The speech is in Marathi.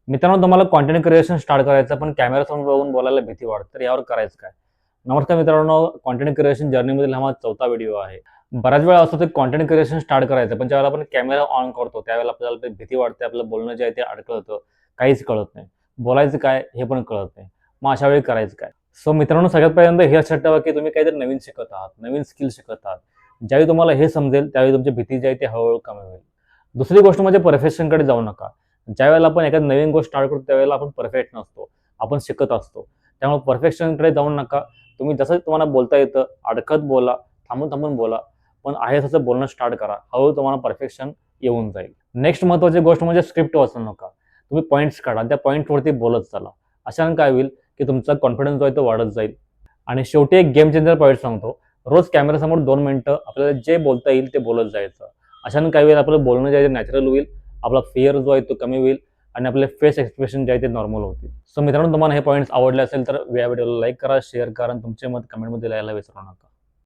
मित्रांनो, तुम्हाला कंटेंट क्रिएशन स्टार्ट करायचं पण कॅमेरासमोर बघून बोलायला भीती वाटते, तर यावर करायचं काय? नमस्कार मित्रांनो, कंटेंट क्रिएशन जर्नीमधील हा माझा चौथा व्हिडिओ आहे. बऱ्याच वेळा असं होतं कंटेंट क्रिएशन स्टार्ट करायचं, पण ज्यावेळेला आपण कॅमेरा ऑन करतो, त्यावेळेला आपल्याला ते भीती वाटते, आपलं बोलणं जे आहे ते अडखळतं, काहीच कळत नाही. बोलायचं काय हे पण कळत नाही. मग अशा वेळी करायचं काय? सो मित्रांनो, सगळ्यात पहिल्यांदा हे लक्षात ठेवा, की तुम्ही काहीतरी नवीन शिकत आहात, नवीन स्किल शिकत आहात. ज्यावेळी तुम्हाला हे समजेल, त्यावेळी तुमची भीती जी आहे ती हळू कमी होईल. दुसरी गोष्ट म्हणजे परफेक्शनकडे जाऊ नका. ज्यावेळेला आपण एखादी नवीन गोष्ट स्टार्ट करतो त्यावेळेला आपण परफेक्ट नसतो. आपण शिकत असतो. त्यामुळे परफेक्शनकडे जाऊ नका. तुम्ही जसं तुम्हाला बोलता येतं, अडकत बोला, थांबून-थांबून बोला. पण आहे तसं बोलणं स्टार्ट करा. हळू तुम्हाला परफेक्शन येऊन जाईल. नेक्स्ट महत्त्वाची गोष्ट म्हणजे स्क्रिप्ट वाचू नका. तुम्ही पॉइंट्स काढा. त्या पॉइंटवरती बोलत चला. अशाने काय होईल, की तुमचा कॉन्फिडन्स जो आहे तो वाढत जाईल. आणि शेवटी एक गेम चेंजर पॉइंट सांगतो. रोज कॅमेरासमोर 2 मिनिटं आपल्याला जे बोलता येईल ते बोलत जायचं. अशाने काय होईल, आपलं बोलणं जे आहे ते नॅचरल होईल. आपला फिअर जो आहे तो कमी होईल आणि आपले फेस एक्सप्रेशन जे आहे ते नॉर्मल होतील. सो मित्रांनो, तुम्हाला हे पॉइंट्स आवडले असेल तर या व्हिडिओला लाईक करा, शेअर करा आणि तुमचे मत कमेंटमध्ये लिहायला विसरू नका.